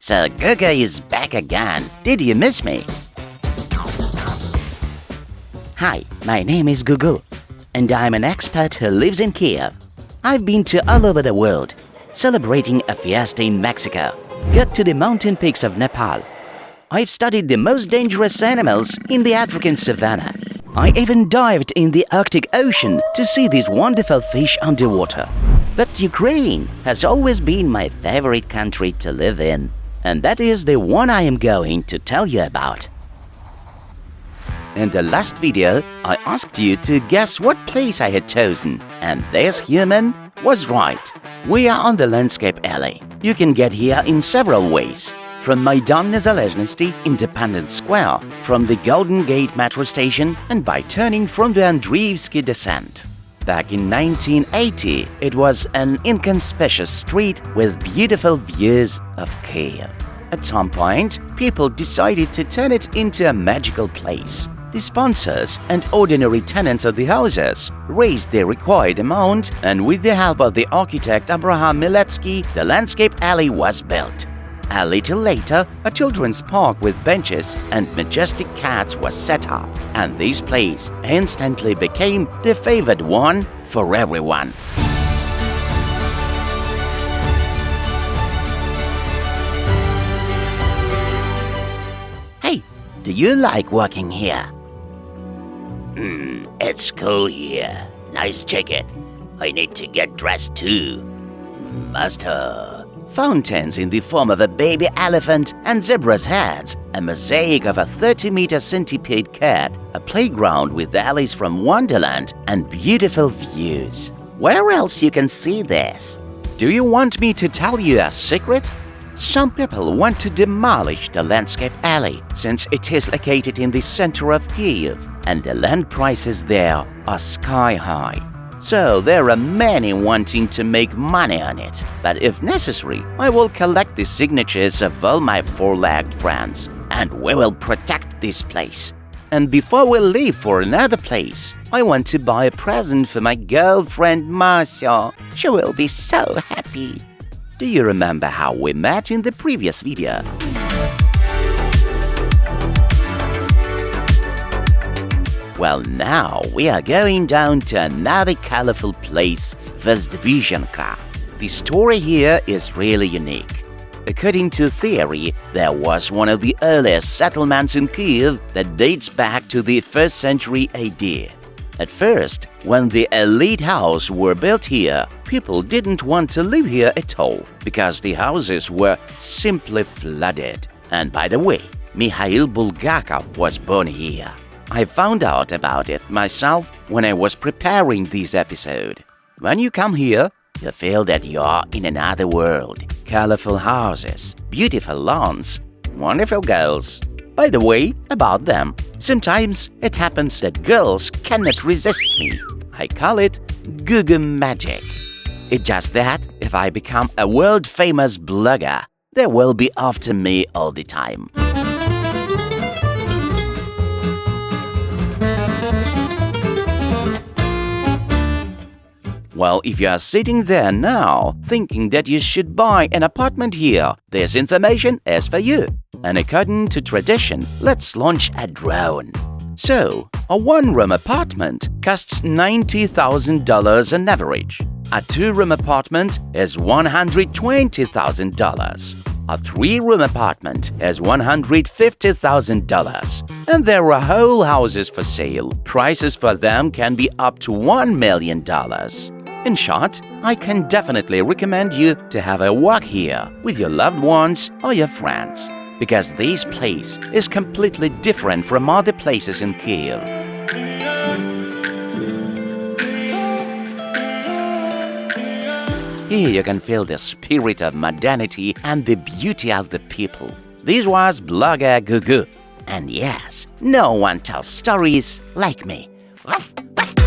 So GUGU is back again. Did you miss me? Hi, my name is GUGU, and I'm an expert who lives in Kyiv. I've been to all over the world, celebrating a fiesta in Mexico, got to the mountain peaks of Nepal. I've studied the most dangerous animals in the African savanna. I even dived in the Arctic Ocean to see these wonderful fish underwater. But Ukraine has always been my favorite country to live in, and that is the one I am going to tell you about. In the last video, I asked you to guess what place I had chosen, and this human was right. We are on the landscape alley. You can get here in several ways. From Maidan Nezalezhnosti Independence Square, from the Golden Gate metro station, and by turning from the Andreevsky descent. Back in 1980, it was an inconspicuous street with beautiful views of Kyiv. At some point, people decided to turn it into a magical place. The sponsors and ordinary tenants of the houses raised the required amount, and with the help of the architect Abraham Miletsky, the landscape alley was built. A little later, a children's park with benches and majestic cats was set up, and this place instantly became the favored one for everyone. Hey, do you like walking here? It's cool here. Nice jacket. I need to get dressed too. Master. Fountains in the form of a baby elephant and zebra's heads, a mosaic of a 30-meter centipede cat, a playground with alleys from Wonderland, and beautiful views. Where else you can see this? Do you want me to tell you a secret? Some people want to demolish the landscape alley since it is located in the center of Kyiv, and the land prices there are sky high. So there are many wanting to make money on it, but if necessary, I will collect the signatures of all my four-legged friends, and we will protect this place. And before we leave for another place, I want to buy a present for my girlfriend Masya. She will be so happy. Do you remember how we met in the previous video? Well, now we are going down to another colorful place, Vozdvizhenka. The story here is really unique. According to theory, there was one of the earliest settlements in Kyiv that dates back to the 1st century AD. At first, when the elite houses were built here, people didn't want to live here at all because the houses were simply flooded. And by the way, Mikhail Bulgakov was born here. I found out about it myself when I was preparing this episode. When you come here, you feel that you are in another world. Colorful houses, beautiful lawns, wonderful girls. By the way, about them, sometimes it happens that girls cannot resist me. I call it GUGU magic. It's just that if I become a world-famous blogger, they will be after me all the time. Well, if you are sitting there now, thinking that you should buy an apartment here, this information is for you. And according to tradition, let's launch a drone. So, a one-room apartment costs $90,000 on average. A two-room apartment is $120,000. A three-room apartment is $150,000. And there are whole houses for sale. Prices for them can be up to $1 million. In short, I can definitely recommend you to have a walk here with your loved ones or your friends, because this place is completely different from other places in Kyiv. Here you can feel the spirit of modernity and the beauty of the people. This was blogger GUGU. And yes, no one tells stories like me. Woof, woof.